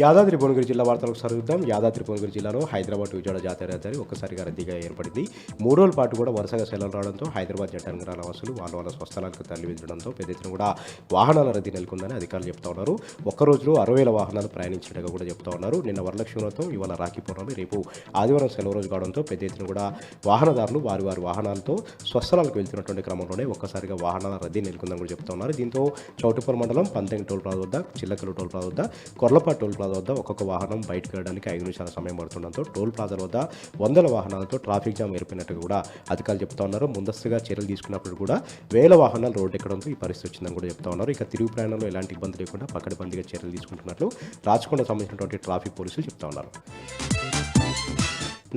యాదాద్రి భువనగిరి జిల్లా వార్తలకు సరిద్దాం. యాదాద్రి భువనగిరి జిల్లాలో హైదరాబాద్ విజయవాడ జాతీయ రహదారి ఒక్కసారిగా రద్దీగా ఏర్పడింది. 3 రోజుల పాటు కూడా వరుసగా సెలవులు రావడంతో హైదరాబాద్ జట్టనగరాల వాసులు వాళ్ళ స్వస్థలాలకు తరలి వెళ్లడంతో పెద్ద ఎత్తున కూడా వాహనాల రద్దీ నెలకొందని అధికారులు చెప్తా ఉన్నారు. ఒక్క రోజులో 60,000 వాహనాలు ప్రయాణించినట్టుగా కూడా చెప్తా ఉన్నారు. నిన్న వరలక్ష్మి వ్రతం, ఇవాళ రాఖీ పౌర్ణమి, రేపు ఆదివారం సెలవు రోజు కావడంతో పెద్ద ఎత్తున కూడా వాహనదారులు వారి వాహనాలతో స్వస్థలాలకు వెళ్తున్నటువంటి క్రమంలోనే ఒక్కసారిగా వాహనాల రద్దీ నెలకొందని కూడా చెప్తా ఉన్నారు. దీంతో చౌటుప్పల్ మండలం పంతెంగ్ టోల్ ప్లాజా వద్ద, చిల్లకల్లు టోల్ ప్లాజా వద్ద, కొర్లపాటు టోల్ ప్లాజా వద్ద ఒక్కొక్క వాహనం బయటకు వెళ్ళడానికి 5 నిమిషాల సమయం పడుతుండడంతో టోల్ ప్లాజాల వద్ద వందల వాహనాలతో ట్రాఫిక్ జామ్ ఏర్పడినట్టుగా కూడా అధికారులు చెప్తా ఉన్నారు. ముందస్తుగా చర్యలు తీసుకున్నప్పుడు కూడా వేల వాహనాలు రోడ్డు ఎక్కడంతో ఈ పరిస్థితి వచ్చిందని కూడా చెప్తా ఉన్నారు. ఇక తిరుగు ప్రయాణంలో ఎలాంటి ఇబ్బంది లేకుండా పకడ్బందీగా చర్యలు తీసుకుంటున్నట్లు రాచకొండ సంబంధించినటువంటి ట్రాఫిక్ పోలీసులు చెప్తా ఉన్నారు.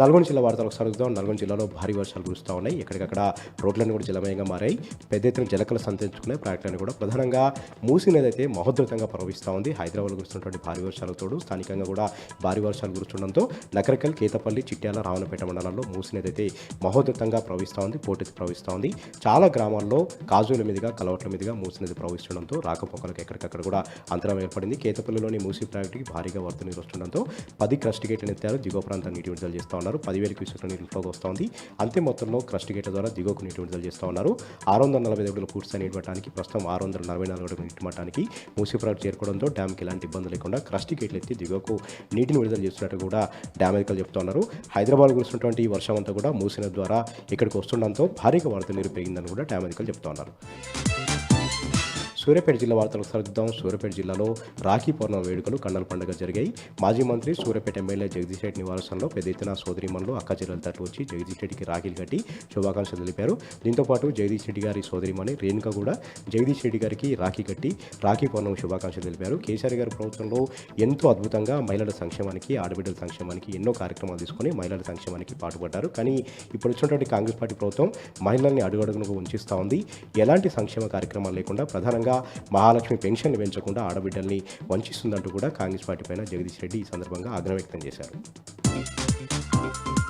నల్గొండ జిల్లా వార్తలకు సాగుతాం. నల్గొండ జిల్లాలో భారీ వర్షాలు కురుస్తూ ఉన్నాయి. ఎక్కడికక్కడ రోడ్లన్నీ కూడా జలమయంగా మారాయి. పెద్ద ఎత్తున జలకలు సంతరించుకునే ప్రాజెక్టులను కూడా ప్రధానంగా మూసీ నది అయితే మహోద్ధృతంగా ప్రవహిస్తూ ఉంది. హైదరాబాద్లో కురుస్తున్నటువంటి భారీ వర్షాలకు తోడు స్థానికంగా కూడా భారీ వర్షాలు కురుస్తుండడంతో నకరకల్, కేతపల్లి, చిట్యాల, రావణపేట మండలాల్లో మూసీ నది అయితే మహోద్ధృతంగా ప్రవహిస్తూ ఉంది, పోటెత్తి ప్రవహిస్తూ ఉంది. చాలా గ్రామాల్లో కాజుల మీదుగా, కలవట్ల మీదుగా మూసీ నది ప్రవహిస్తుండడంతో రాకపోకలకు ఎక్కడికక్కడ కూడా అంతరం ఏర్పడింది. కేతపల్లిలోని మూసీ ప్రాజెక్టుకి భారీగా వరద నీరు వస్తుండడంతో 10 క్రస్ట్ గేట్లను ఎత్తారు. దిగువ ప్రాంతాన్ని నీటి విడుదల చేస్తూ 10,000 క్యూసెక్ల నీరు ఫ్లోకి వస్తోంది. అంతే మొత్తంలో క్రస్ట్ గేట్ల ద్వారా దిగువకు నీటి విడుదల చేస్తూ ఉన్నారు. 645 అడుగుల పూర్తి నీటి మట్టానికి ప్రస్తుతం 644 అడుగుల నీటి మట్టానికి మూసీ ప్రాజెక్టు చేరుకోవడంతో డ్యామ్కి ఎలాంటి ఇబ్బంది లేకుండా క్రస్ట్ గేట్లు ఎత్తి దిగువకు నీటిని విడుదల చేస్తున్నట్టు కూడా డ్యామ్ అధికారులు చెప్తా ఉన్నారు. హైదరాబాద్ కురుస్తున్నటువంటి వర్షం అంతా కూడా మూసీ నది ద్వారా ఇక్కడికి వస్తుండడంతో భారీగా వరద నీరు పెరిగిందని కూడా డ్యామ్ అధికారులు చెప్తా ఉన్నారు. సూర్యాపేట జిల్లా వార్తలకు సరిద్దాం. సూర్యాపేట జిల్లాలో రాఖీ పౌర్ణమి వేడుకలు కన్నుల పండుగ జరిగాయి. మాజీ మంత్రి సూర్యాపేట ఎమ్మెల్యే జగదీష్ రెడ్డి నివాసంలో పెద్ద ఎత్తున సోదరిమణులు, అక్క చెల్లెల తరలి వచ్చి జగదీష్ రెడ్డికి రాఖీలు కట్టి శుభాకాంక్షలు తెలిపారు. దీంతోపాటు జగదీష్ రెడ్డి గారి సోదరిమణి రేణుక కూడా జగదీష్ రెడ్డి గారికి రాఖీ కట్టి రాఖీ పౌర్ణమి శుభాకాంక్షలు తెలిపారు. కేసీఆర్ గారి ప్రభుత్వంలో ఎంతో అద్భుతంగా మహిళల సంక్షేమానికి, ఆడబిడ్డల సంక్షేమానికి ఎన్నో కార్యక్రమాలు తీసుకొని మహిళల సంక్షేమానికి పాటుపడ్డారు. కానీ ఇప్పుడు వచ్చినటువంటి కాంగ్రెస్ పార్టీ ప్రభుత్వం మహిళల్ని అడుగడుగునకు ఉంచిస్తూ ఉంది. ఎలాంటి సంక్షేమ కార్యక్రమాలు లేకుండా ప్రధానంగా మహాలక్ష్మి పెన్షన్లు పెంచకుండా ఆడబిడ్డల్ని వంచిస్తుందంటూ కూడా కాంగ్రెస్ పార్టీ పైన జగదీష్ రెడ్డి ఈ సందర్భంగా ఆగ్రహం వ్యక్తం చేశారు.